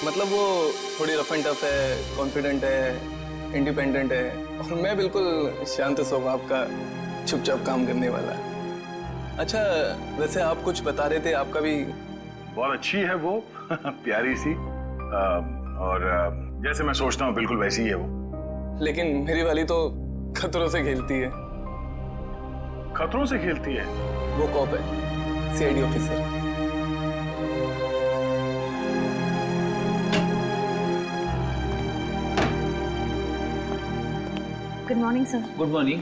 मतलब वो थोड़ी रफ एंड टफ है, कॉन्फिडेंट है, इंडिपेंडेंट है, और मैं बिल्कुल शांत स्वभाव का चुपचाप काम करने वाला। अच्छा, वैसे आप कुछ बता रहे थे, आपका भी बहुत अच्छी है वो प्यारी सी, और जैसे मैं सोचता हूँ बिल्कुल वैसी ही है वो। लेकिन मेरी वाली तो खतरों से खेलती है। खतरों से खेलती है? वो कॉप है, CID officer. Good morning sir. Good morning.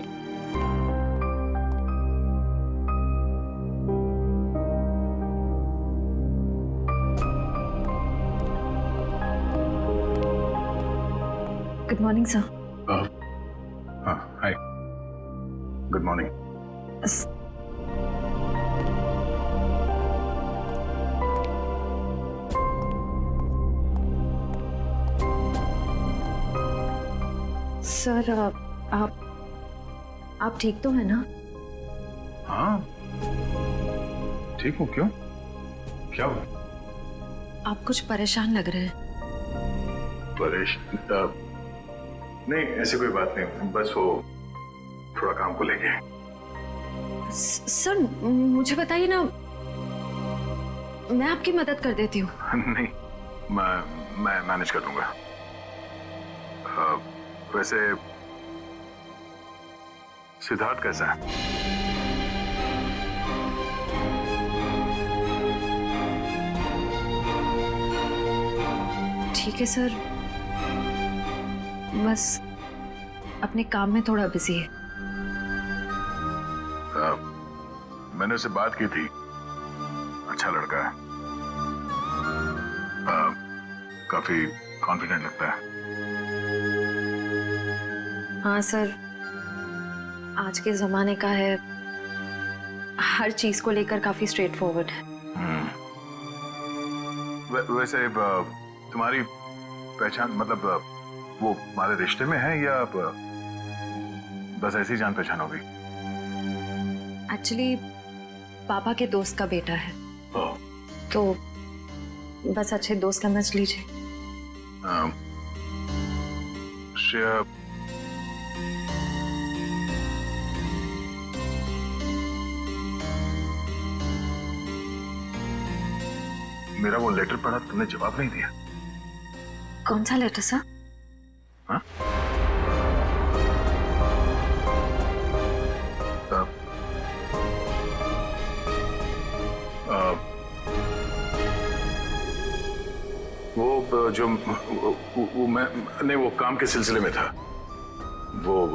Good morning sir. हाँ, हाय, गुड मॉर्निंग। सर आप ठीक तो है ना? हाँ ठीक हूँ। क्यों, क्या हुआ? आप कुछ परेशान लग रहे हैं। परेशान? नहीं, ऐसी कोई बात नहीं, बस वो थोड़ा काम को लेके। सर मुझे बताइए ना, मैं आपकी मदद कर देती हूँ। नहीं, मैं मैनेज कर दूंगा। वैसे सिद्धार्थ कैसा है? ठीक है सर, बस अपने काम में थोड़ा बिजी है। मैंने उससे बात की थी, अच्छा लड़का है, काफी कॉन्फिडेंट लगता है। हाँ सर, आज के जमाने का है, हर चीज को लेकर काफी स्ट्रेट फॉरवर्ड है। वैसे तुम्हारी पहचान, मतलब वो हमारे रिश्ते में है या बस ऐसी जान पहचान हो गई? एक्चुअली पापा के दोस्त का बेटा है, तो बस अच्छे दोस्त समझ लीजिए। श्रेया, मेरा वो लेटर पढ़ा, तुमने जवाब नहीं दिया। कौन सा लेटर सर? हाँ? वो जो वो मैं नहीं, वो काम के सिलसिले में था। वो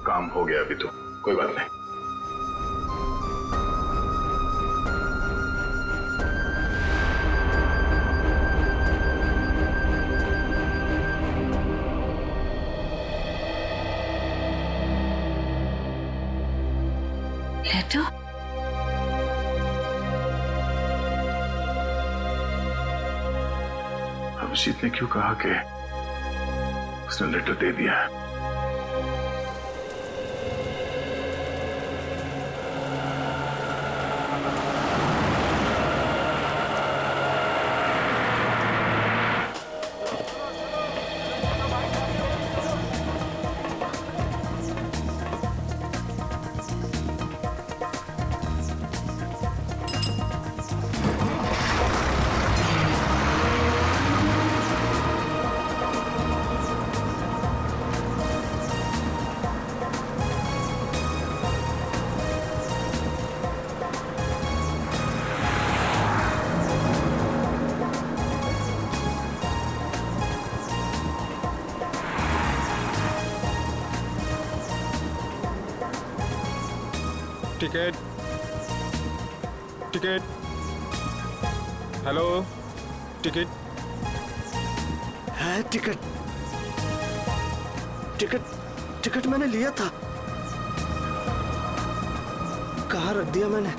काम हो गया अभी, तो कोई बात नहीं। लेटर? अभिजीत ने क्यों कहा कि उसने लेटर दे दिया है? टिकट, टिकट, हेलो, टिकट है? टिकट, टिकट, टिकट मैंने लिया था। कहाँ रख दिया मैंने?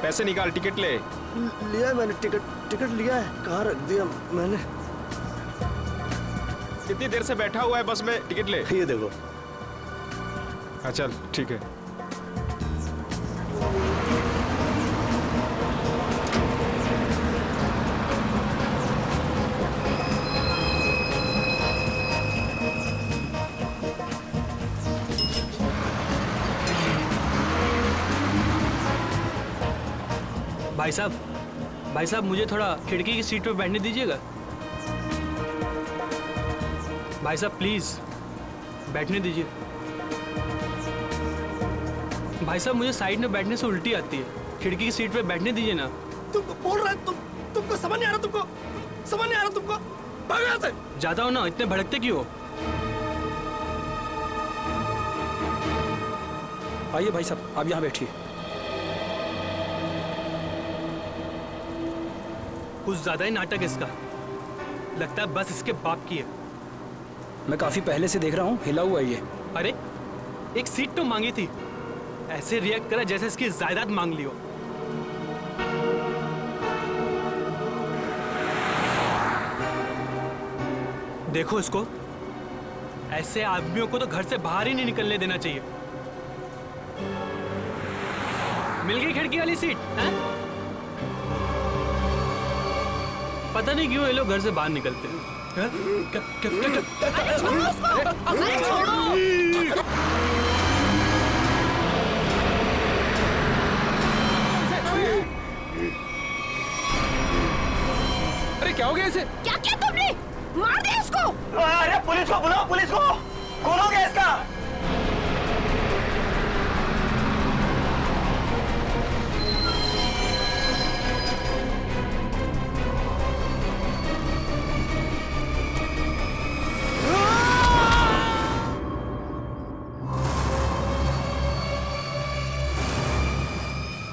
पैसे निकाल, टिकट ले। लिया है मैंने, टिकट लिया है। कहाँ रख दिया मैंने? कितनी देर से बैठा हुआ है बस में, टिकट ले। ये देखो। हाँ चल ठीक है। भाई साहब मुझे थोड़ा खिड़की की सीट पे बैठने दीजिएगा। भाई साहब प्लीज बैठने दीजिए। भाई साहब मुझे साइड में बैठने से उल्टी आती है, खिड़की की सीट पे बैठने दीजिए ना। तुमको बोल रहा है, तुमको समझ नहीं आ रहा, तुमको समझ नहीं आ रहा, तुमको भागो यहाँ से। जाता हो ना, इतने भड़कते क्यों हो? आइए भाई साहब, आप यहाँ बैठिए। कुछ ज्यादा ही नाटक इसका, लगता है बस इसके बाप की है। मैं काफी पहले से देख रहा हूँ, हिला हुआ है ये। अरे एक सीट तो मांगी थी, ऐसे रिएक्ट करा जैसे इसकी जायदाद मांग ली हो। देखो इसको, ऐसे आदमियों को तो घर से बाहर ही नहीं निकलने देना चाहिए। मिल गई खिड़की वाली सीट है? पता नहीं क्यों ये लोग घर से बाहर निकलते हैं। अरे छोड़ो उसको! अरे छोड़ो! अरे क्या हो गया इसे? क्या किया तुमने? मार दिया इसको! अरे पुलिस को बुलाओ, पुलिस को! कौन हो गया इसका?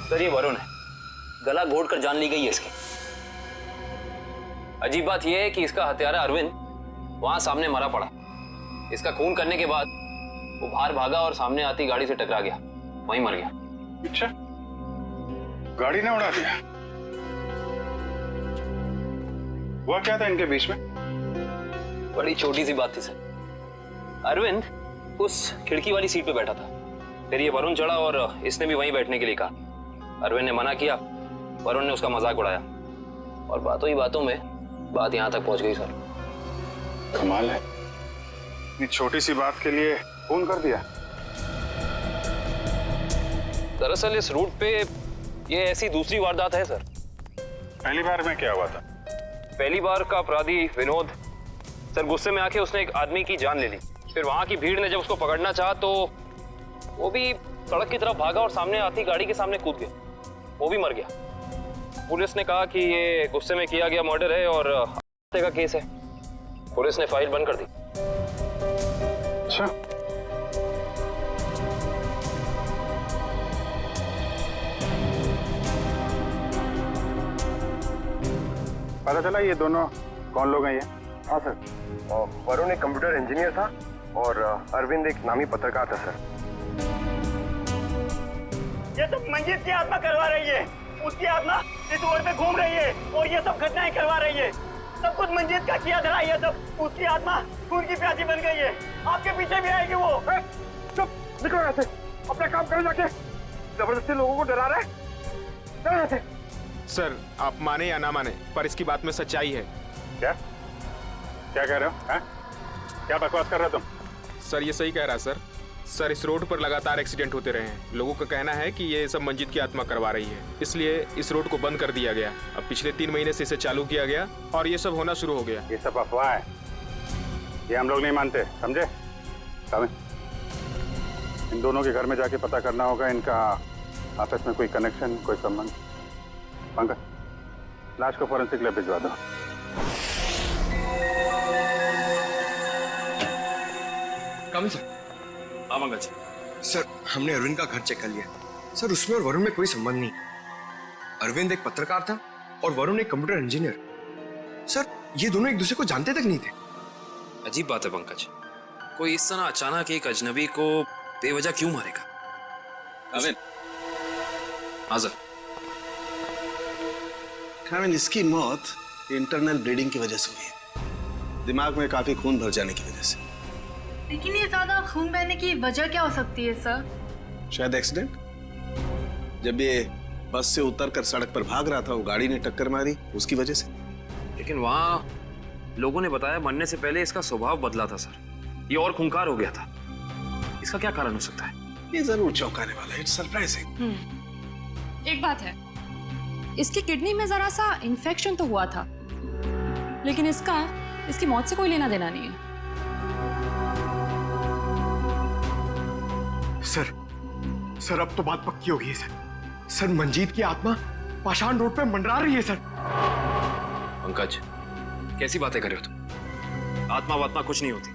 सर ये वरुण है, गला घोट कर जान ली गई है इसकी। अजीब बात यह है कि इसका हत्यारा अरविंद वहां सामने मरा पड़ा। इसका खून करने के बाद वो बाहर भागा और सामने आती गाड़ी से टकरा गया, वहीं मर गया। अच्छा, गाड़ी ने उड़ा दिया। हुआ क्या था इनके बीच में? बड़ी छोटी सी बात थी सर। अरविंद उस खिड़की वाली सीट पे बैठा था, फिर ये वरुण चढ़ा और इसने भी वहीं बैठने के लिए कहा। अरविंद ने मना किया, वरुण ने उसका मजाक उड़ाया और बातों ही बातों में बात यहां तक पहुंच गई सर। कमाल है, इतनी छोटी सी बात के लिए फोन कर दिया। दरअसल इस रूट पे ये ऐसी दूसरी वारदात है सर। पहली बार में क्या हुआ था? पहली बार का अपराधी विनोद सर गुस्से में आके उसने एक आदमी की जान ले ली। फिर वहां की भीड़ ने जब उसको पकड़ना चाहा तो वो भी सड़क की तरफ भागा और सामने आती गाड़ी के सामने कूद गया, वो भी मर गया। पुलिस ने कहा कि ये गुस्से में किया गया मर्डर है और हत्या का केस है। पुलिस ने फाइल बंद कर दी। अच्छा, पता चला ये दोनों कौन लोग हैं? ये हाँ सर, वरुण एक कंप्यूटर इंजीनियर था और अरविंद एक नामी पत्रकार था सर। ये सब मंजीत की आत्मा करवा रही है, उसकी आत्मा इस रोड पे घूम रही है और ये सब घटनाएं करवा रही है। सब कुछ मंजीत का किया धरा, ये सब उसकी आत्मा खून की प्यासी बन गई है। आपके पीछे भी आएगी वो। चुप, निकलो यहाँ से, अपना काम करो जाके। जबरदस्ती लोगों को डरा रहे, चलो यहाँ से। सर आप माने या ना माने, पर इसकी बात में सच्चाई है। क्या क्या कह रहे हो? हैं? क्या बकवास कर रहे हो तुम? सर ये सही कह रहा है सर इस रोड पर लगातार एक्सीडेंट होते रहे हैं। लोगों का कहना है कि ये सब मंजीत की आत्मा करवा रही है, इसलिए इस रोड को बंद कर दिया गया। अब पिछले 3 महीने से इसे चालू किया गया और ये सब होना शुरू हो गया। ये सब अफवाह है, ये हम लोग नहीं मानते, समझे? इन दोनों के घर में जाके पता करना होगा, इनका आपस में कोई कनेक्शन, कोई संबंध। पंकज, लाश को फॉरेंसिक लैब भिजवा दो। कम सर। पंकज सर, हमने अरविंद का घर चेक कर लिया सर, उसमें और वरुण में कोई संबंध नहीं। अरविंद एक पत्रकार था और वरुण एक कंप्यूटर इंजीनियर। सर ये दोनों एक दूसरे को जानते तक नहीं थे। अजीब बात है पंकज, कोई इस तरह अचानक एक अजनबी को बेवजह क्यों मारेगा? अरविंद, हाँ सर। इसकी मौत इंटरनल ब्लीडिंग की वजह से हुई है, दिमाग में काफी खून भर जाने की वजह से। लेकिन ये ज्यादा खून बहने की वजह क्या हो सकती है सर? शायद एक्सीडेंट। जब ये बस से उतरकर सड़क पर भाग रहा था, वो गाड़ी ने टक्कर मारी, उसकी वजह से। लेकिन वहां लोगों ने बताया मरने से पहले इसका स्वभाव बदला था सर, ये और खूंखार हो गया था। इसका क्या कारण हो सकता है? ये जरूर चौंकाने वाला है, इट्स सरप्राइजिंग। एक बात है, इसकी किडनी में जरा सा इन्फेक्शन तो हुआ था, लेकिन इसकी मौत से कोई लेना देना नहीं है। सर अब तो बात पक्की हो गई है सर मंजीत की आत्मा पाषाण रोड पे मंडरा रही है सर। पंकज, कैसी बातें कर रहे हो तुम? आत्मा वात्मा कुछ नहीं होती।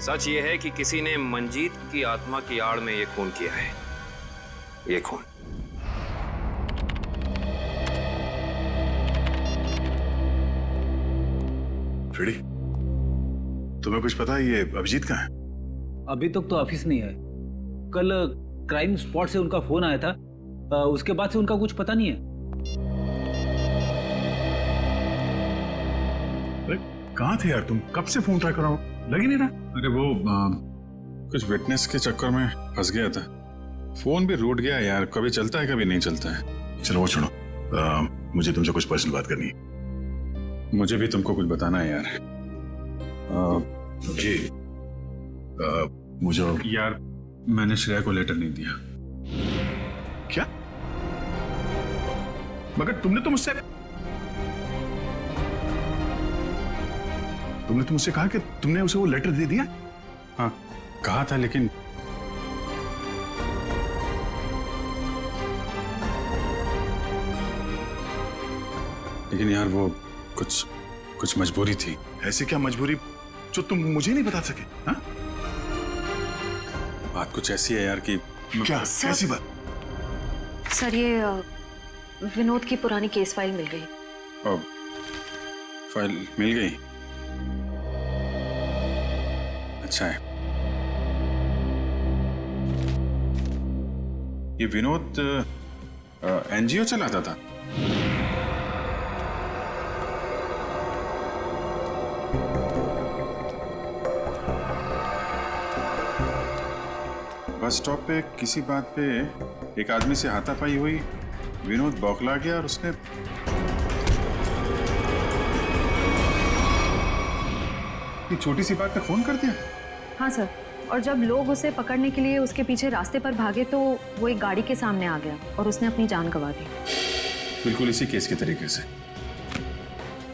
सच ये है कि किसी ने मंजीत की आत्मा की आड़ में ये खून किया है। ये खून फ्रेडी, तुम्हें कुछ पता है ये अभिजीत कहाँ है? अभी तक तो ऑफिस नहीं है। कल क्राइम स्पॉट से उनका फोन आया था, उसके बाद से उनका कुछ पता नहीं है। अरे कहाँ थे यार तुम? कब से फोन ट्राई कर रहा हूँ, लग ही नहीं रहा। अरे वो कुछ विटनेस के चक्कर में फंस गया था। फोन भी रूट गया यार, कभी चलता है कभी नहीं चलता है। चलो वो छोड़ो, मुझे तुमसे कुछ पर्सनल बात करनी है। मुझे भी तुमको कुछ बताना है यार। जी मुझे यार, मैंने श्रेया को लेटर नहीं दिया। क्या? मगर तुमने तो मुझसे कहा कि तुमने उसे वो लेटर दे दिया। हाँ कहा था, लेकिन यार वो कुछ मजबूरी थी। ऐसी क्या मजबूरी जो तुम मुझे नहीं बता सके? हाँ? बात कुछ ऐसी है यार कि क्या? कैसी बात? सर ये विनोद की पुरानी केस फाइल मिल गई। फाइल मिल गई? अच्छा है। ये विनोद एनजीओ चलाता था। बस स्टॉप पे किसी बात पे एक आदमी से हाथापाई हुई, विनोद बौखला गया और उसने छोटी सी बात पे फोन कर दिया। हाँ सर, और जब लोग उसे पकड़ने के लिए उसके पीछे रास्ते पर भागे तो वो एक गाड़ी के सामने आ गया और उसने अपनी जान गंवा दी। बिल्कुल इसी केस के तरीके से।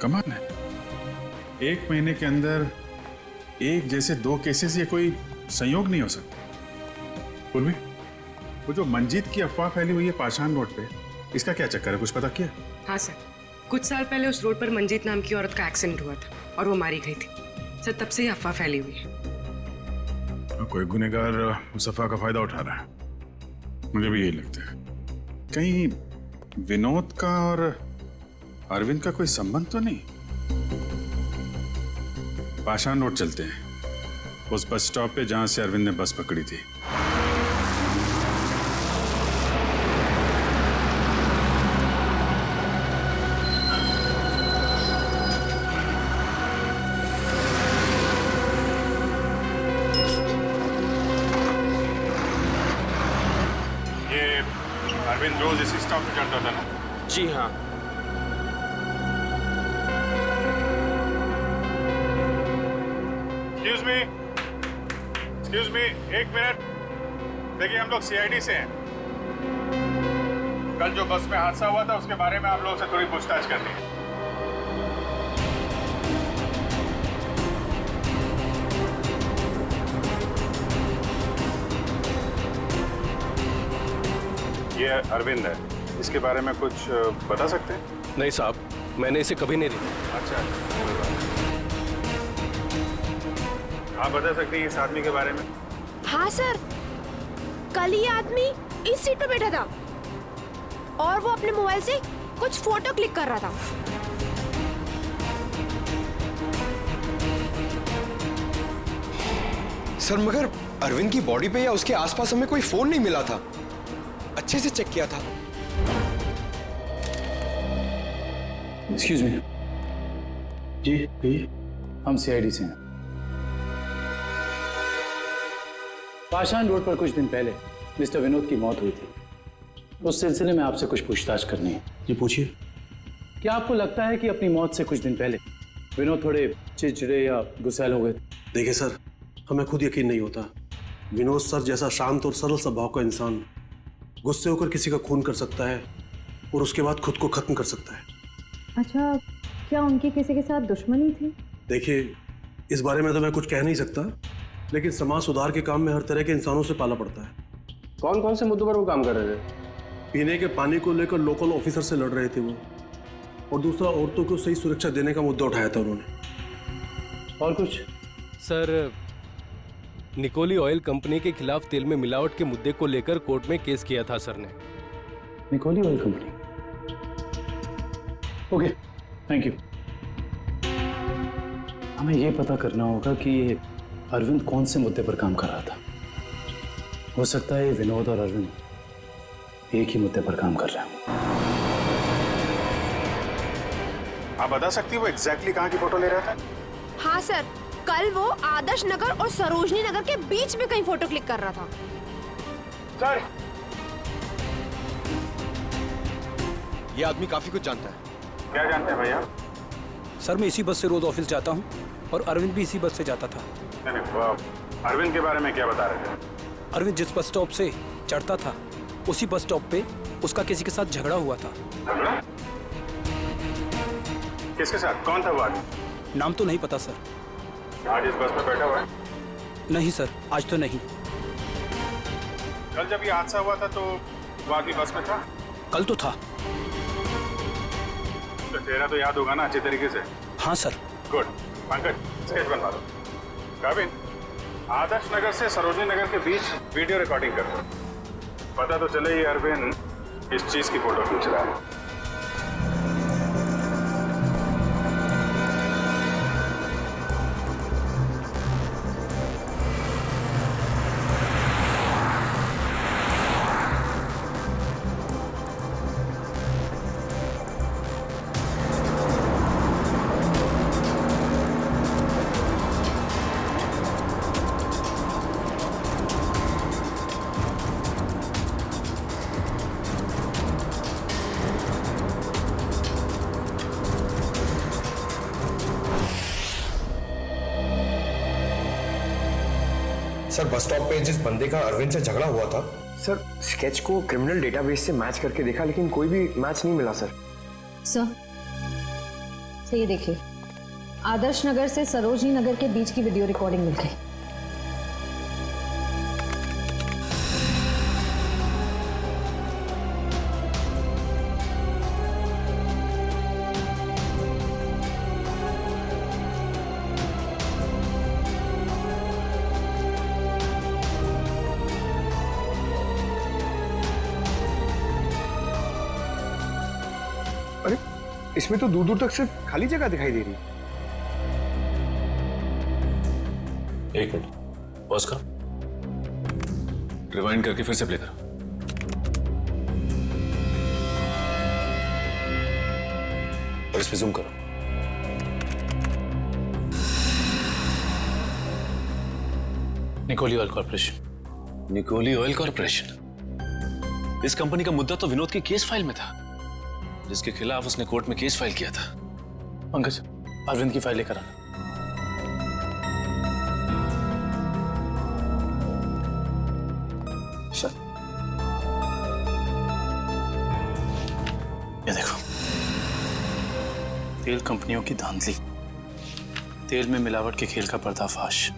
कमाल है, 1 महीने के अंदर एक जैसे 2 केसेस, ये कोई संयोग नहीं हो सकता। पूर्वी, वो जो मंजीत की अफवाह फैली हुई है पाषाण रोड पे, इसका क्या चक्कर है, कुछ पता किया? हाँ सर, कुछ साल पहले उस रोड पर मंजीत नाम की औरत का एक्सीडेंट हुआ था और वो मारी गई थी। सर तब से ही अफवाह फैली हुई है। कोई गुनहगार उस अफवाह का फायदा उठा रहा है। मुझे भी यही लगता है। कहीं विनोद का और अरविंद का कोई संबंध तो नहीं? पाषाण रोड चलते हैं, उस बस स्टॉप पे जहां से अरविंद ने बस पकड़ी थी। अरविंद रोज इसी स्टॉप पे चढ़ता था ना? जी हाँ। Excuse me, 1 minute. देखिए हम लोग सीआईडी से हैं। कल जो बस में हादसा हुआ था उसके बारे में आप लोगों से थोड़ी पूछताछ करनी है। ये अरविंद है, इसके बारे में कुछ बता सकते हैं? नहीं साहब, मैंने इसे कभी नहीं देखा। अच्छा, कोई बात नहीं। आप बता सकते हैं इस आदमी के बारे में? हाँ सर, कल ये आदमी इस सीट पर बैठा था और वो अपने मोबाइल से कुछ फोटो क्लिक कर रहा था। सर मगर अरविंद की बॉडी पे या उसके आसपास हमें कोई फोन नहीं मिला था। अच्छे से चेक किया था। Excuse me. जी कहिए। हम सीआईडी से हैं। पाषाण रोड पर कुछ दिन पहले मिस्टर विनोद की मौत हुई थी। उस सिलसिले में आपसे कुछ पूछताछ करनी है। जी पूछिए। क्या आपको लगता है कि अपनी मौत से कुछ दिन पहले विनोद थोड़े चिड़चिड़े या गुस्सैल हो गए थे? देखिए सर, हमें खुद यकीन नहीं होता। विनोद सर जैसा शांत और सरल स्वभाव का इंसान गुस्से होकर किसी का खून कर सकता है, और उसके बाद खुद को खत्म कर सकता है। अच्छा, क्या उनकी किसी के साथ दुश्मनी थी? देखिए, इस बारे में तो मैं कुछ कह नहीं सकता, लेकिन समाज सुधार के काम में हर तरह के इंसानों से पाला पड़ता है। कौन कौन से मुद्दों पर वो काम कर रहे थे? पीने के पानी को लेकर लोकल ऑफिसर से लड़ रहे थे वो, और दूसरा औरतों को सही सुरक्षा देने का मुद्दा उठाया था उन्होंने। और कुछ? सर, निकोली ऑयल कंपनी के खिलाफ तेल में मिलावट के मुद्दे को लेकर कोर्ट में केस किया था सर ने। Nicoli oil company? Okay, thank you. हमें यह पता करना होगा कि ये अरविंद कौन से मुद्दे पर काम कर रहा था। हो सकता है विनोद और अरविंद एक ही मुद्दे पर काम कर रहे हैं। आप बता सकती हो वो एग्जैक्टली कहाँ की फोटो ले रहा था? हाँ सर, कल वो आदर्श नगर और सरोजनी नगर के बीच में कहीं फोटो क्लिक कर रहा था। सर, ये आदमी काफी कुछ जानता है। क्या जानते हैं भैया? सर, मैं इसी बस से रोज ऑफिस जाता हूँ और अरविंद भी इसी बस से जाता था। नहीं, वो अरविंद के बारे में क्या बता रहे थे? अरविंद जिस बस स्टॉप से चढ़ता था उसी बस स्टॉप पे उसका किसी के साथ झगड़ा हुआ था। झगड़ा? किसके साथ? कौन था वो आदमी? नाम तो नहीं पता सर। आज इस बस में बैठा हुआ है? नहीं सर, आज तो नहीं। कल जब ये हादसा हुआ था तो वो आदमी बस में था? कल तो था। तो चेहरा तो याद होगा ना अच्छे तरीके से? हाँ सर। गुड। पंकज, स्केच बनवा लो। काबिन, आदर्श नगर से सरोजनी नगर के बीच वीडियो रिकॉर्डिंग कर दो। पता तो चले ये अरविंद इस चीज की फोटो खींच रहा है। सर, बस स्टॉप पे जिस बंदे का अरविंद से झगड़ा हुआ था, सर स्केच को क्रिमिनल डेटाबेस से मैच करके देखा लेकिन कोई भी मैच नहीं मिला सर। सर, ये देखिए, आदर्श नगर से सरोजनी नगर के बीच की वीडियो रिकॉर्डिंग मिल गई। अरे, इसमें तो दूर दूर तक सिर्फ खाली जगह दिखाई दे रही है। एक मिनट, पॉज करो, रिवाइंड करके फिर से प्ले करो। और इस पे जूम करो। Nicoli oil corporation. Nicoli oil corporation? इस कंपनी का मुद्दा तो विनोद की केस फाइल में था, जिसके खिलाफ उसने कोर्ट में केस फाइल किया था। पंकज, अरविंद की फाइल लेकर आना। सर, ये देखो, तेल कंपनियों की धांधली, तेल में मिलावट के खेल का पर्दाफाश,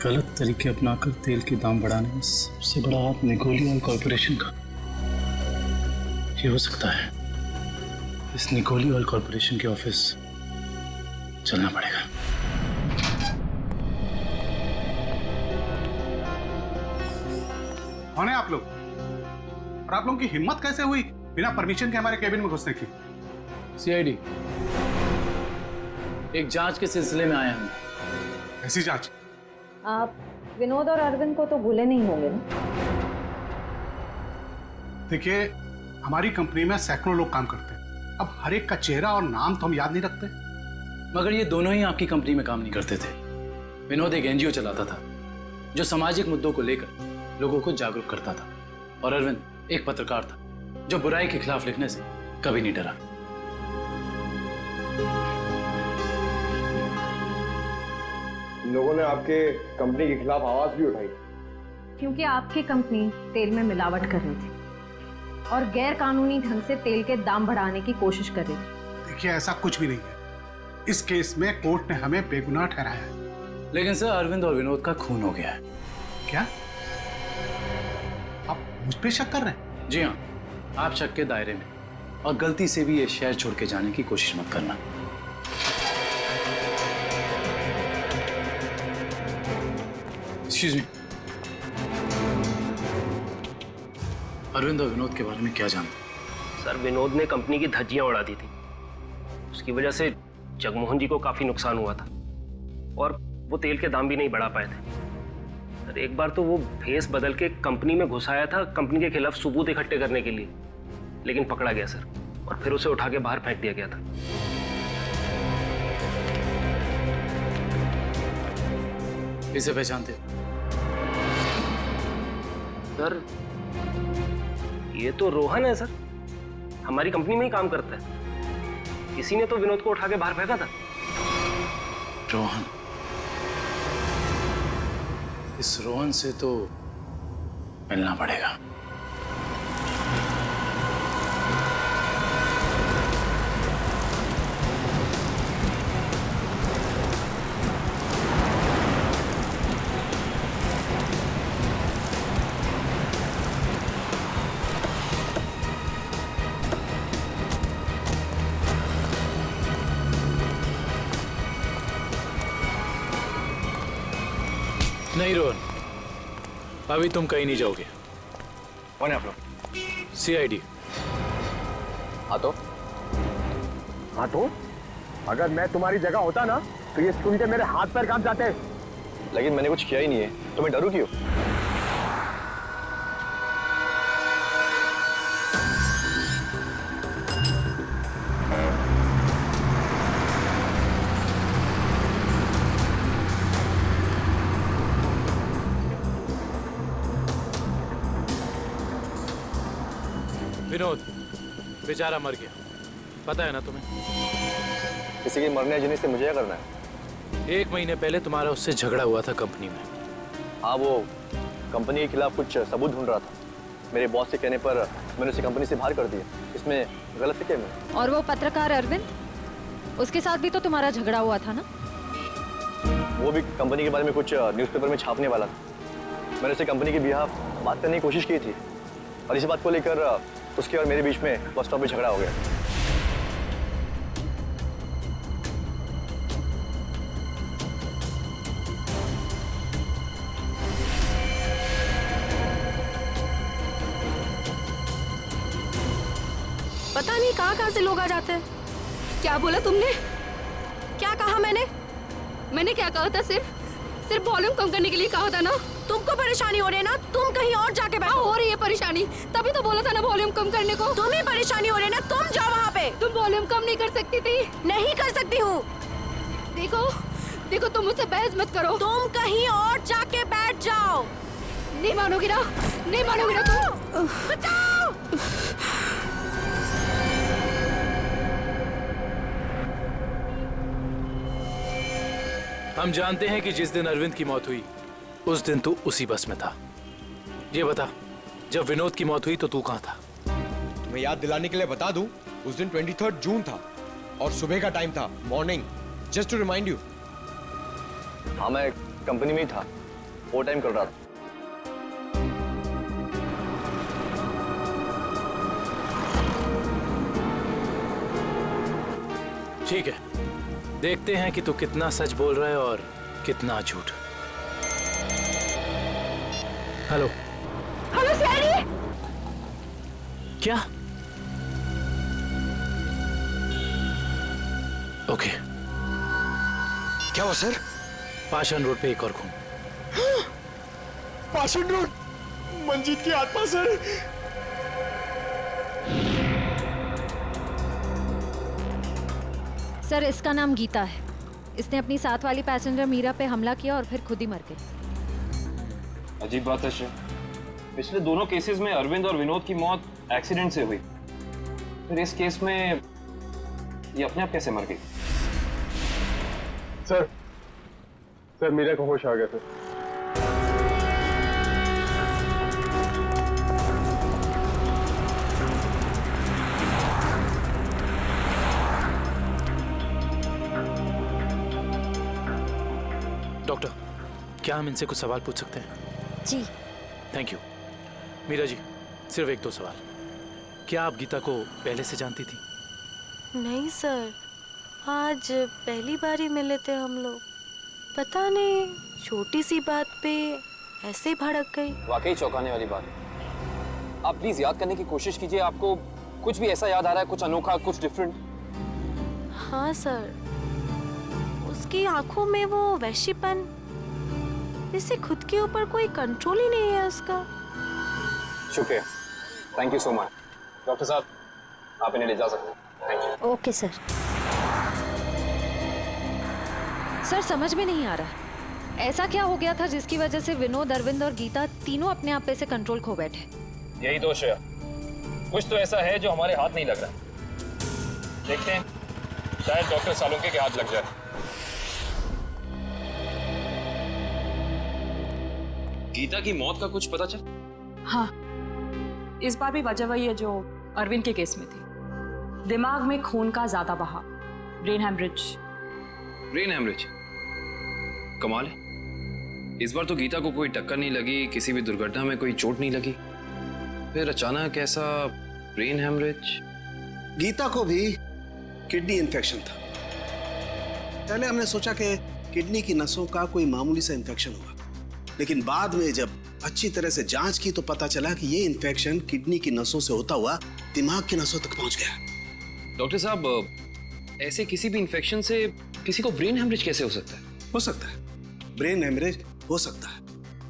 गलत तरीके अपनाकर तेल के दाम बढ़ाने में सबसे बड़ा हाथ निकोली ऑयल कॉर्पोरेशन का। ये हो सकता है इस निकोली ऑयल कॉर्पोरेशन के ऑफिस चलना पड़ेगा। कौन है आप लोग? और आप लोगों की हिम्मत कैसे हुई बिना परमिशन के हमारे केबिन में घुसने की? सीआईडी, एक जांच के सिलसिले में आए हैं। ऐसी जांच? आप विनोद और अरविंद को तो भूले नहीं होंगे ना? देखिए, हमारी कंपनी में सैकड़ों लोग काम करते हैं। अब हर एक का चेहरा और नाम तो हम याद नहीं रखते। मगर ये दोनों ही आपकी कंपनी में काम नहीं करते थे। विनोद एक एनजीओ चलाता था जो सामाजिक मुद्दों को लेकर लोगों को जागरूक करता था, और अरविंद एक पत्रकार था जो बुराई के खिलाफ लिखने से कभी नहीं डरा। लोगों ने आपके कंपनी के खिलाफ आवाज भी उठाई क्योंकि आपकी कंपनी तेल में मिलावट कर रही थी। और गैर कानूनी ढंग से तेल के दाम बढ़ाने की कोशिश कर रही थी। देखिए, ऐसा कुछ भी नहीं है। इस केस में कोर्ट ने हमें बेगुनाह ठहराया है। लेकिन सर अरविंद और विनोद का खून हो गया है। क्या आप मुझ पे शक कर रहे हैं? जी हाँ, आप शक के दायरे में, और गलती से भी ये शहर छोड़ के जाने की कोशिश मत करना। एक्सक्यूज मी, अरविंद और विनोद के बारे में क्या जानते? सर विनोद ने कंपनी की धज्जियां उड़ा दी थी। उसकी वजह से जगमोहन जी को काफी नुकसान हुआ था और वो तेल के दाम भी नहीं बढ़ा पाए थे। सर एक बार तो वो भेस बदल के कंपनी में घुस आया था कंपनी के खिलाफ सबूत इकट्ठे करने के लिए, लेकिन पकड़ा गया सर, और फिर उसे उठा के बाहर फेंक दिया गया था। इसे पहचानते? सर ये तो रोहन है सर, हमारी कंपनी में ही काम करता है। इसी ने तो विनोद को उठा के बाहर फेंका था। रोहन? इस रोहन से तो मिलना पड़ेगा। नहीं रोहन, अभी तुम कहीं नहीं जाओगे। कौन है आप लोग? CID। हाँ तो अगर मैं तुम्हारी जगह होता ना तो ये सुन के मेरे हाथ पैर कांप जाते। लेकिन मैंने कुछ किया ही नहीं है, तो मैं डरूं क्यों? विनोद बेचारा मर गया, पता है ना तुम्हें? किसी के मरने जीने से मुझे क्या करना है? 1 महीने पहले तुम्हारा उससे झगड़ा हुआ था कंपनी में। हाँ, वो कंपनी के खिलाफ कुछ सबूत ढूंढ रहा था। मेरे बॉस के कहने पर मैंने उसे कंपनी से बाहर कर दिया। इसमें गलत है क्या मैं? और वो पत्रकार अरविंद, उसके साथ भी तो तुम्हारा झगड़ा हुआ था ना? वो भी कंपनी के बारे में कुछ न्यूज़पेपर में छापने वाला था। मैंने उसे कंपनी के बिहाफ बात करने की कोशिश की थी, और इसी बात को लेकर उसके और मेरे बीच में बस स्टॉप में झगड़ा हो गया। पता नहीं कहाँ से लोग आ जाते हैं। क्या बोला तुमने? क्या कहा मैंने? मैंने क्या कहा था? सिर्फ वॉल्यूम कम करने के लिए कहा था ना। तुमको परेशानी हो रही है ना, तुम कहीं और जाके बैठो। हो रही है परेशानी, तभी तो बोला था ना वॉल्यूम कम करने को। तुम्हें परेशानी हो रही है ना, तुम जाओ वहाँ पे। तुम वॉल्यूम कम नहीं कर सकती थी? नहीं कर सकती हूँ। देखो तुम मुझसे बहस मत करो। तुम कहीं और जाके बैठ जाओ। नहीं मानोगी ना तुम। बचाओ। हम जानते हैं कि जिस दिन अरविंद की मौत हुई उस दिन तू उसी बस में था। ये बता, जब विनोद की मौत हुई तो तू कहाँ था? मैं याद दिलाने के लिए बता दूं, उस दिन 23 जून था और सुबह का टाइम था, morning, just to remind you. हाँ, मैं कंपनी में ही था, वो टाइम कर रहा था। ठीक है, देखते हैं कि तू कितना सच बोल रहा है और कितना झूठ। Hello CID। क्या? ओके। क्या हुआ सर? पाषाण रोड पे एक और खून। पाषाण रोड, मंजीत की आत्मा सर। सर, इसका नाम गीता है। इसने अपनी साथ वाली पैसेंजर मीरा पे हमला किया और फिर खुद ही मर गई। अजीब बात है श्री, पिछले दोनों केसेस में अरविंद और विनोद की मौत एक्सीडेंट से हुई, फिर इस केस में ये अपने आप कैसे मर गई? सर मीरा को होश आ गया सर। डॉक्टर, क्या हम इनसे कुछ सवाल पूछ सकते हैं? जी। Thank you. मीरा जी, सिर्फ एक दो सवाल। क्या आप गीता को पहले से जानती थी? नहीं सर, आज पहली बार ही मिले थे हम लोग। पता नहीं छोटी सी बात पे ऐसे ही भड़क गई। वाकई चौंकाने वाली बात। आप प्लीज याद करने की कोशिश कीजिए, आपको कुछ भी ऐसा याद आ रहा है, कुछ अनोखा, कुछ डिफरेंट? हाँ सर, उसकी आंखों में वो वैश्यपन, जैसे खुद के ऊपर कोई कंट्रोल ही नहीं है उसका। शुक्रिया, thank you so much. Doctor साहब, आप इन्हें ले जा सकते हैं। Thank you. Okay sir. Sir समझ में नहीं आ रहा, ऐसा क्या हो गया था जिसकी वजह से विनोद, अरविंद और गीता तीनों अपने आप पे से कंट्रोल खो बैठे? यही दोष है, कुछ तो ऐसा है जो हमारे हाथ नहीं लग रहा। देखते हैं, शायद डॉक्टर सालुंके के हाथ लग जाए। गीता की मौत का कुछ पता चल? हाँ, इस बार भी वजह वही है जो अरविंद के केस में थी। दिमाग में खून का ज्यादा बहाव, ब्रेन हैमरेज। Brain haemorrhage? कमाल है, इस बार तो गीता को कोई टक्कर नहीं लगी, किसी भी दुर्घटना में कोई चोट नहीं लगी, फिर अचानक ऐसा ब्रेन हैमरेज। गीता को भी किडनी इन्फेक्शन था। पहले हमने सोचा कि किडनी की नसों का कोई मामूली सा इन्फेक्शन हुआ, लेकिन बाद में जब अच्छी तरह से जांच की तो पता चला कि ये इन्फेक्शन किडनी की नसों से होता हुआ दिमाग की नसों तक पहुंच गया। डॉक्टर साहब, ऐसे किसी भी इन्फेक्शन से किसी को ब्रेन हैमरेज कैसे हो सकता है? हो सकता है, ब्रेन हैमरेज हो सकता है।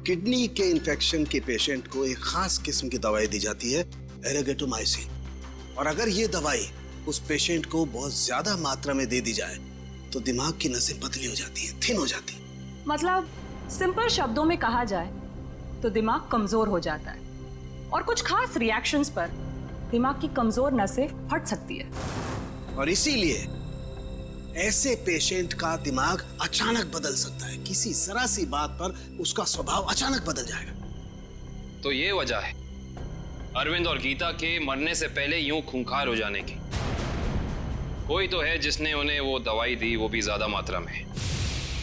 किडनी के इन्फेक्शन के पेशेंट को एक खास किस्म की दवाई दी जाती है, एरेगेटोमाइसिन, और अगर ये दवाई उस पेशेंट को बहुत ज्यादा मात्रा में दे दी जाए तो दिमाग की नसें पतली हो जाती हैं, थिन हो जाती हैं। मतलब सिंपल शब्दों में कहा जाए तो दिमाग कमजोर हो जाता है, और कुछ खास रिएक्शंस पर दिमाग की कमजोर नसें फट सकती है। और इसीलिए ऐसे पेशेंट का दिमाग अचानक बदल सकता है, किसी जरा सी बात पर उसका स्वभाव अचानक बदल जाएगा। तो ये वजह है अरविंद और गीता के मरने से पहले यूं खूंखार हो जाने की। कोई तो है जिसने उन्हें वो दवाई दी, वो भी ज्यादा मात्रा में,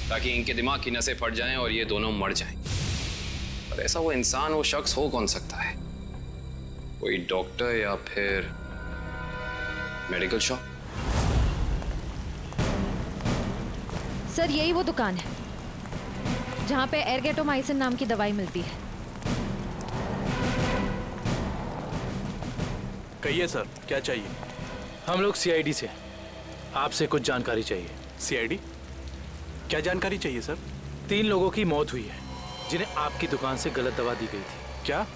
ताकि इनके दिमाग की नसें फट जाएं और ये दोनों मर जाएं। और ऐसा वो इंसान, वो शख्स हो कौन सकता है? कोई डॉक्टर या फिर मेडिकल शॉप? सर यही वो दुकान है जहाँ पे एरगेटोमाइसिन नाम की दवाई मिलती है। कहिए सर, क्या चाहिए? हम लोग सीआईडी से, आपसे कुछ जानकारी चाहिए। सीआईडी? क्या जानकारी चाहिए सर? 3 लोगों की मौत हुई है जिन्हें आपकी दुकान से गलत दवा दी गई थी। क्या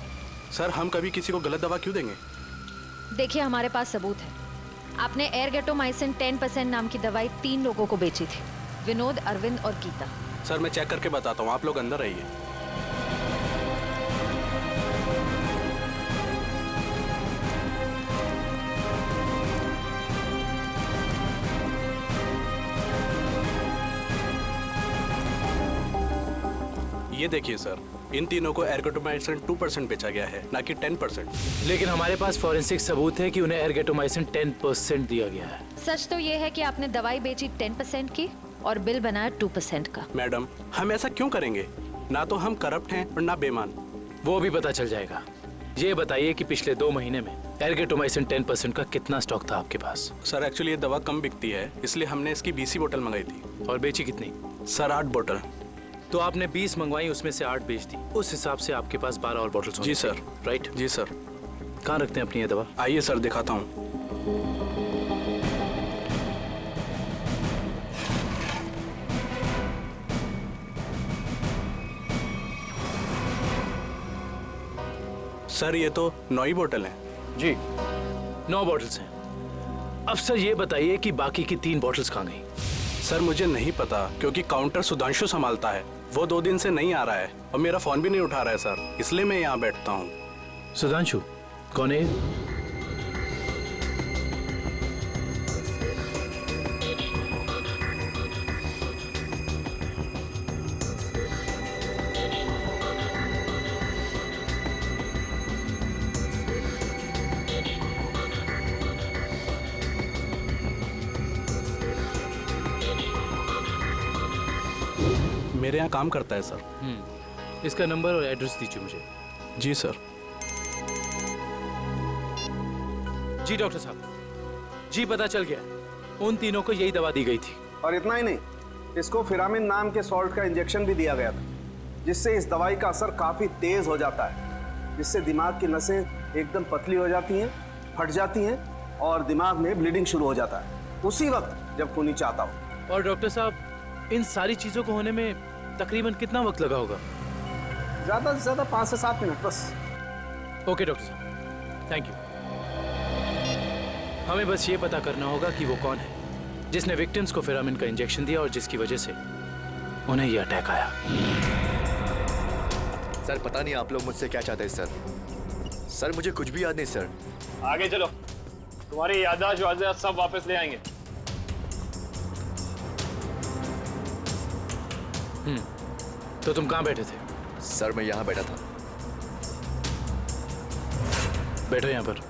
सर, हम कभी किसी को गलत दवा क्यों देंगे? देखिए, हमारे पास सबूत है। आपने एरगेटोमाइसिन 10% नाम की दवाई 3 लोगों को बेची थी, विनोद, अरविंद और गीता। सर मैं चेक करके बताता हूँ, आप लोग अंदर रहिए। ये देखिए सर, इन तीनों को एरगेटोमाइसिन 2% बेचा गया है, ना कि 10%। लेकिन हमारे पास फॉरेंसिक सबूत है कि उन्हें एरगेटोमाइसिन 10% दिया गया है। सच तो ये है कि आपने दवाई बेची 10% की और बिल बनाया 2% का। मैडम, हम ऐसा क्यों करेंगे? ना तो हम करप्ट हैं और ना बेईमान। वो भी पता चल जाएगा। ये बताइए कि पिछले 2 महीने में एरगेटोमाइसिन 10% का कितना स्टॉक था आपके पास? सर एक्चुअली ये दवा कम बिकती है, इसलिए हमने इसकी 20 बोतल मंगाई थी। और बेची कितनी? सर 8 बोतल। तो आपने 20 मंगवाई, उसमें से 8 बेच दी। उस हिसाब से आपके पास 12 और बोतल। जी सर। राइट? जी सर। कहाँ रखते हैं अपनी ये दवा? आइए सर, दिखाता हूँ। सर ये तो 9 ही बोतल है। जी 9 बोतल्स हैं। अब सर ये बताइए कि बाकी की 3 बोतल्स कहाँ गई? सर मुझे नहीं पता, क्योंकि काउंटर सुधांशु संभालता है। वो 2 दिन से नहीं आ रहा है और मेरा फोन भी नहीं उठा रहा है सर, इसलिए मैं यहाँ बैठता हूँ। सुधांशु कौन है? मेरे यहाँ काम करता है सर। इसका नंबर और एड्रेस दीजिए मुझे। जी सर। जी डॉक्टर साहब, जी पता चल गया, उन तीनों को यही दवा दी गई थी। और इतना ही नहीं, इसको फिरामिन नाम के सॉल्ट का इंजेक्शन भी दिया गया था, जिससे इस दवाई का असर काफी तेज हो जाता है, जिससे दिमाग की नसें एकदम पतली हो जाती हैं, फट जाती हैं और दिमाग में ब्लीडिंग शुरू हो जाता है उसी वक्त जब खूनी चाहता हो। और डॉक्टर साहब, इन सारी चीजों को होने में तकरीबन कितना वक्त लगा होगा? ज्यादा से ज्यादा 5 से 7 मिनट बस। ओके डॉक्टर साहब, थैंक यू। हमें बस ये पता करना होगा कि वो कौन है जिसने विक्टिम्स को फिरामिन का इंजेक्शन दिया और जिसकी वजह से उन्हें ये अटैक आया। सर पता नहीं आप लोग मुझसे क्या चाहते हैं सर। सर मुझे कुछ भी याद नहीं सर। आगे चलो, तुम्हारी याददाश्त सब वापस ले आएंगे। तो तुम कहाँ बैठे थे? सर मैं यहाँ बैठा था। बैठो यहाँ पर।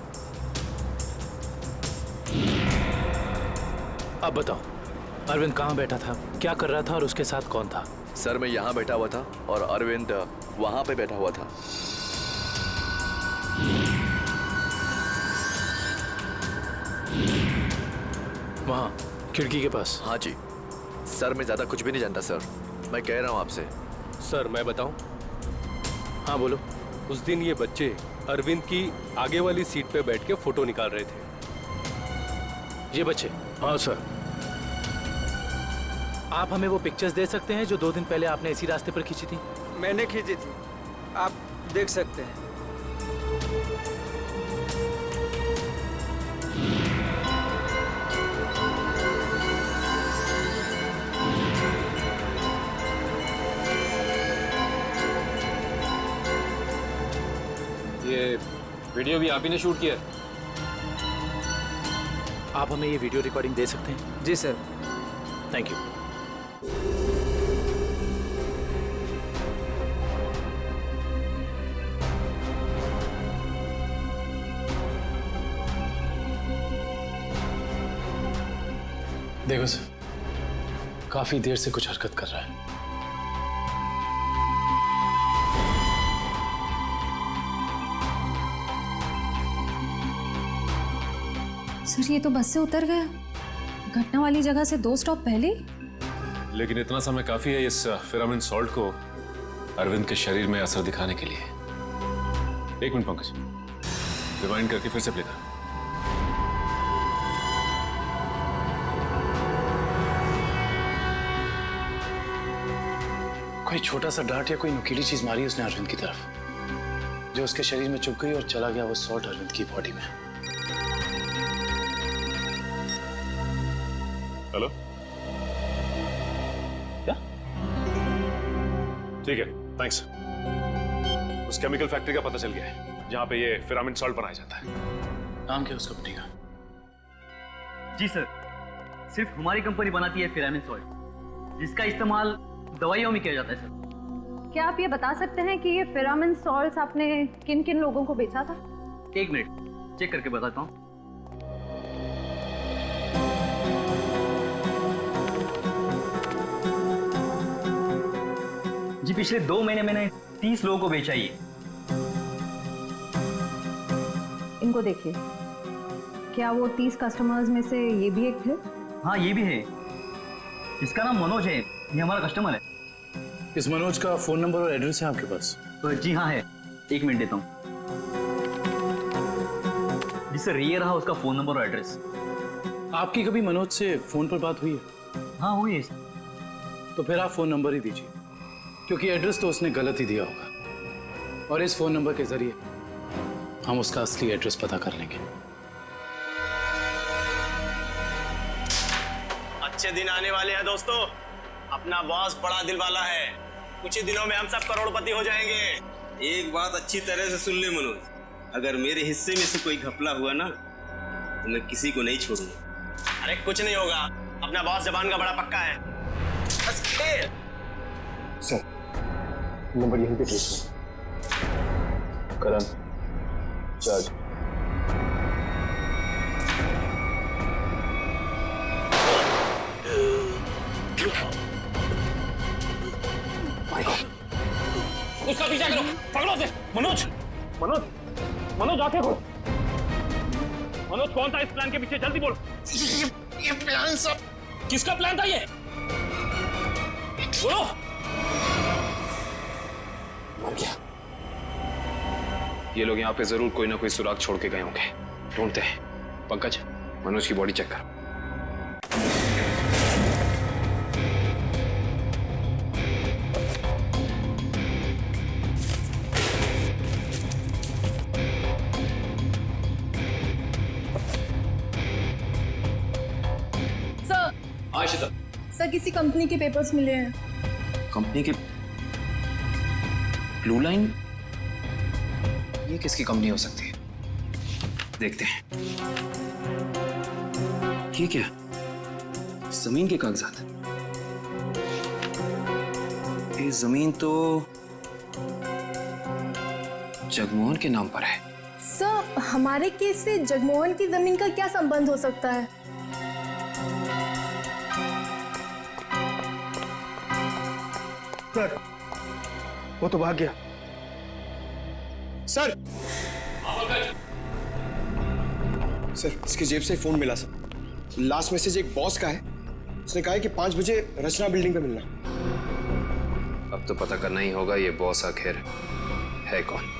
अब बताओ, अरविंद कहाँ बैठा था, क्या कर रहा था और उसके साथ कौन था? सर मैं यहाँ बैठा हुआ था और अरविंद वहाँ पे बैठा हुआ था। वहाँ खिड़की के पास? हाँ जी सर, मैं ज्यादा कुछ भी नहीं जानता सर, मैं कह रहा हूँ आपसे। सर मैं बताऊं? हाँ बोलो। उस दिन ये बच्चे अरविंद की आगे वाली सीट पे बैठ के फोटो निकाल रहे थे। ये बच्चे? हाँ सर। आप हमें वो पिक्चर्स दे सकते हैं जो 2 दिन पहले आपने इसी रास्ते पर खींची थी? मैंने खींची थी, आप देख सकते हैं। ये वीडियो भी आप ही ने शूट किया? आप हमें ये वीडियो रिकॉर्डिंग दे सकते हैं? जी सर। Thank you. देखो सर, काफी देर से कुछ हरकत कर रहा है। सर ये तो बस से उतर गया, घटना वाली जगह से 2 स्टॉप पहले। लेकिन इतना समय काफी है इस फिरामिन सॉल्ट को अरविंद के शरीर में असर दिखाने के लिए। 1 मिनट पंकज, रिवाइंड करके फिर से प्ले कर। कोई छोटा सा डांट या कोई नुकीली चीज मारी उसने अरविंद की तरफ, जो उसके शरीर में चुभ गई और चला गया वो सॉल्ट अरविंद की बॉडी में। हेलो, क्या? ठीक है, थैंक्स। उस केमिकल फैक्ट्री का पता चल गया है जहां पे ये फिरामिन सॉल्ट बनाया जाता है। नाम क्या उस कंपनी का? जी सर, सिर्फ हमारी कंपनी बनाती है फिरामिन सॉल्ट, जिसका इस्तेमाल दवाइयों में किया जाता है सर। क्या आप ये बता सकते हैं कि ये फिरामिन सॉल्ट्स आपने किन किन लोगों को बेचा था? 1 मिनट चेक करके बताता हूँ। जी पिछले 2 महीने मैंने 30 लोगों को बेचा ये। इनको देखिए, क्या वो 30 कस्टमर्स में से ये भी एक थे? हाँ ये भी है, इसका नाम मनोज है, ये हमारा कस्टमर है। इस मनोज का फोन नंबर और एड्रेस है आपके पास? जी हाँ है, 1 मिनट देता हूँ। जी सर, ये रहा उसका फोन नंबर और एड्रेस। आपकी कभी मनोज से फोन पर बात हुई है? हाँ हुई है। तो फिर आप फोन नंबर ही दीजिए, क्योंकि एड्रेस तो उसने गलत ही दिया होगा और इस फोन नंबर के जरिए हम उसका असली एड्रेस पता कर लेंगे। अच्छे दिन आने वाले हैं दोस्तों, अपना बॉस बड़ा दिल वाला है, कुछ ही दिनों में हम सब करोड़पति हो जाएंगे। एक बात अच्छी तरह से सुन ले मनोज, अगर मेरे हिस्से में से कोई घपला हुआ ना तो मैं किसी को नहीं छोड़ूंगा। अरे कुछ नहीं होगा, अपना बॉस जबान का बड़ा पक्का है, बस खेल। सर नंबर यहीं पे ट्रेस करण चार्ज। उसका पीछा करो, पकड़ो उसे। मनोज, मनोज, मनोज आंखें खोल। मनोज कौन था इस प्लान के पीछे? जल्दी बोल। ये प्लान सब किसका प्लान था ये? बोलो। मर गया। ये लोग यहाँ पे जरूर कोई ना कोई सुराग छोड़ के गए होंगे। ढूंढते हैं। पंकज, मनोज की बॉडी चेक कर। सर, सर किसी कंपनी के पेपर्स मिले हैं। कंपनी के ब्लू लाइन? ये किसकी कंपनी हो सकती है? देखते हैं। ये क्या? जमीन के कागजात। ये जमीन तो जगमोहन के नाम पर है। सर हमारे केस से जगमोहन की जमीन का क्या संबंध हो सकता है? सर वो तो भाग गया। सर सर इसकी जेब से फोन मिला सर। लास्ट मैसेज एक बॉस का है। उसने कहा है कि 5 बजे रचना बिल्डिंग पे मिलना। अब तो पता करना ही होगा ये बॉस आखिर है कौन।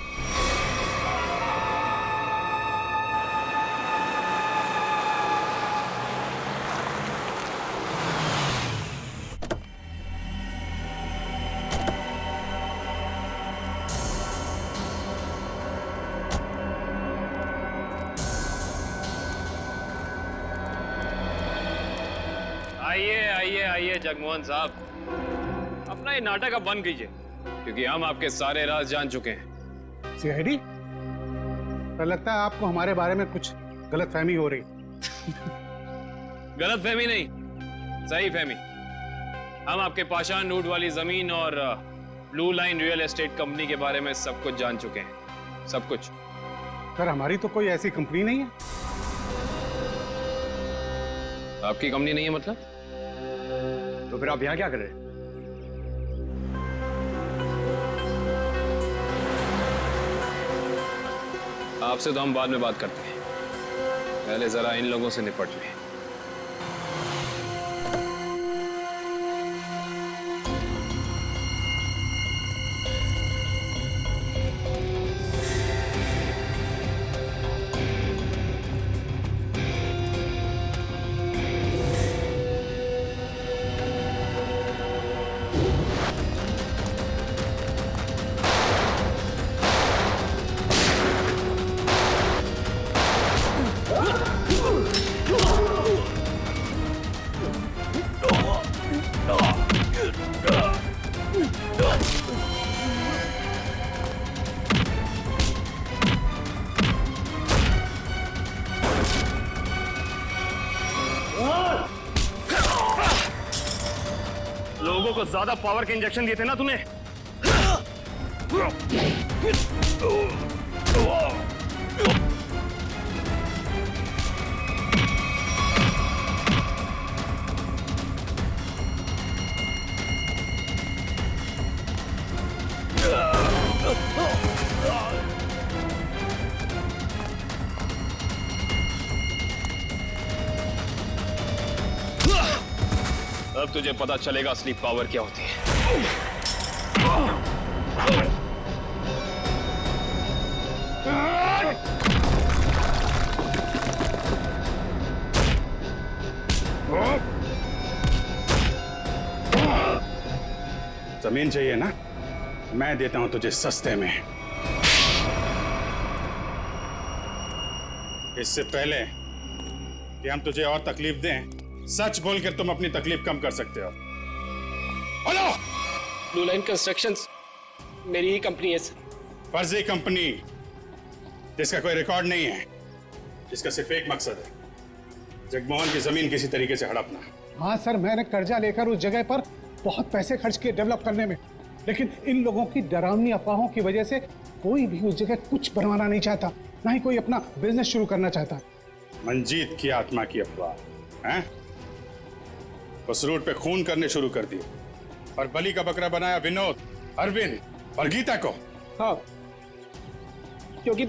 आइए आइए आइए जगमोहन साहब, अपना ये नाटक अब बंद कीजिए, क्योंकि हम आपके सारे राज जान चुके हैं। सीआईडी, पर लगता है आपको हमारे बारे में कुछ गलतफहमी हो रही। गलतफहमी नहीं, सही फहमी। हम आपके पाषाण रूट वाली जमीन और blue line real estate company के बारे में सब कुछ जान चुके हैं, सब कुछ। सर हमारी तो कोई ऐसी कंपनी नहीं है। आपकी कंपनी नहीं है मतलब? तो फिर आप यहाँ क्या कर रहे हैं? आपसे तो हम बाद में बात करते हैं, पहले जरा इन लोगों से निपट लें। लोगों को ज्यादा पावर के इंजेक्शन दिए थे ना तूने। अब तुझे पता चलेगा असली पावर क्या होती है। जमीन चाहिए ना? मैं देता हूं तुझे सस्ते में। इससे पहले कि हम तुझे और तकलीफ दें, सच बोलकर तुम अपनी तकलीफ कम कर सकते हो। बोलो। ब्लू लाइन कंस्ट्रक्शंस मेरी ही कंपनी है सर। फर्जी कंपनी जिसका कोई रिकॉर्ड नहीं है, जिसका सिर्फ एक मकसद है, जगमोहन की जमीन किसी तरीके से हड़पना। हाँ सर, मैंने कर्जा लेकर उस जगह पर बहुत पैसे खर्च किए डेवलप करने में, लेकिन इन लोगों की डरावनी अफवाहों की वजह से कोई भी उस जगह कुछ बनवाना नहीं चाहता, ना ही कोई अपना बिजनेस शुरू करना चाहता। मंजीत की आत्मा की अफवाह हैं? उस रूट पे खून करने शुरू कर दिए और बलि का बकरा बनाया विनोद, अरविंद। और गीता को? हाँ, क्योंकि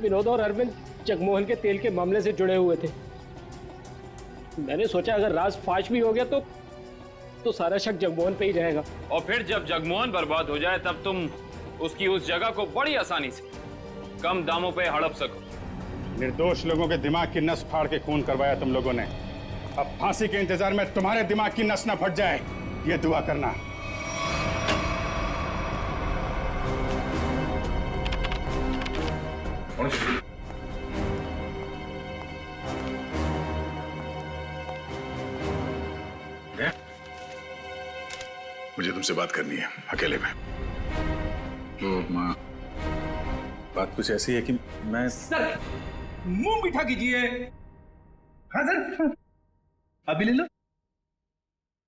विनोद और अरविंद जगमोहन के तेल के मामले से जुड़े हुए थे। मैंने सोचा अगर राज फाश भी हो गया तो सारा शक जगमोहन पे ही रहेगा। और फिर जब जगमोहन बर्बाद हो जाए तब तुम उसकी उस जगह को बड़ी आसानी से कम दामों पे हड़प सको। निर्दोष लोगों के दिमाग की नस फाड़ के खून करवाया तुम लोगों ने। अब फांसी के इंतजार में तुम्हारे दिमाग की नस न फट जाए, ये दुआ करना। मुझे तुमसे बात करनी है अकेले में। तो माँ, बात कुछ ऐसी है कि मैं सर मुंह मीठा कीजिए। हाँ सर, अभी ले लो।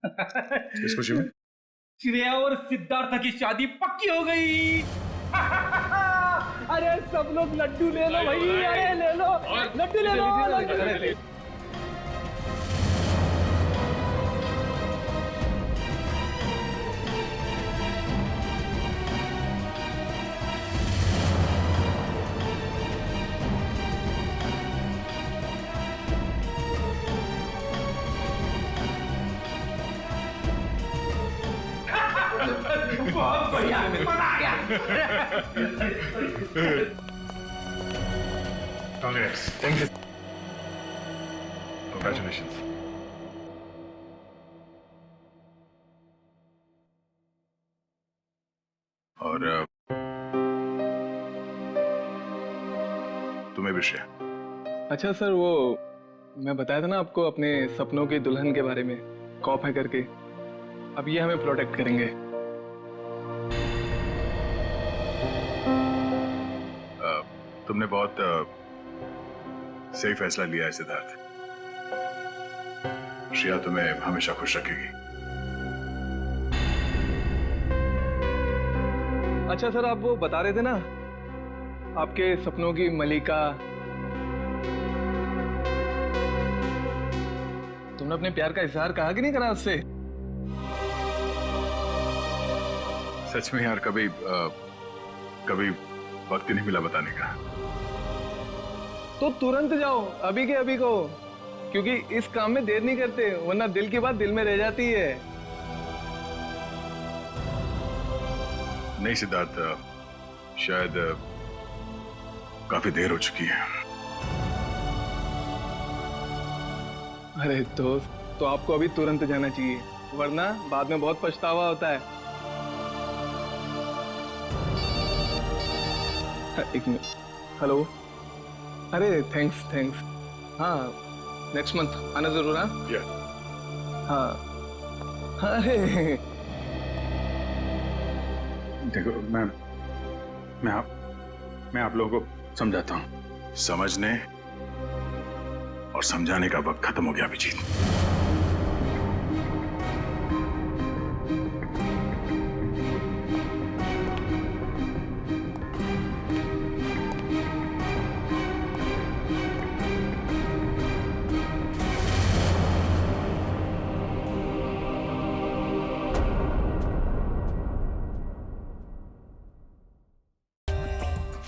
किस खुशी में? श्रेया और सिद्धार्थ की शादी पक्की हो गई। अरे सब लोग लड्डू ले लो भाई, अरे ले लो लड्डू, ले लो। बहुत बढ़िया, मजा आ गया। Congrats. Thank you. Congratulations. और तुम्हें भी श्रेया। अच्छा सर, वो मैं बताया था ना आपको अपने सपनों की दुल्हन के बारे में, कॉप है करके। अब ये हमें प्रोटेक्ट करेंगे। तुमने बहुत सही फैसला लिया है सिद्धार्थ। श्रेया तुम्हें हमेशा खुश रखेगी। अच्छा सर, आप वो बता रहे थे ना आपके सपनों की मलिका, तुमने अपने प्यार का इजहार कहा कि नहीं करा उससे? सच में यार, कभी वक्त ही नहीं मिला बताने का। तो तुरंत जाओ, अभी के अभी को, क्योंकि इस काम में देर नहीं करते, वरना दिल की बात दिल में रह जाती है। नहीं सिद्धार्थ, शायद काफी देर हो चुकी है। अरे दोस्त, तो आपको अभी तुरंत जाना चाहिए, वरना बाद में बहुत पछतावा होता है। एक मिनट, हेलो। अरे थैंक्स। हाँ, नेक्स्ट मंथ आना जरूर। हाँ। अरे देखो, मैं आप लोगों को समझाता हूँ। समझने और समझाने का वक्त खत्म हो गया Abhijit.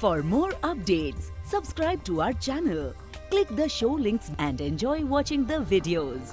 For more updates, subscribe to our channel, click the show links and enjoy watching the videos.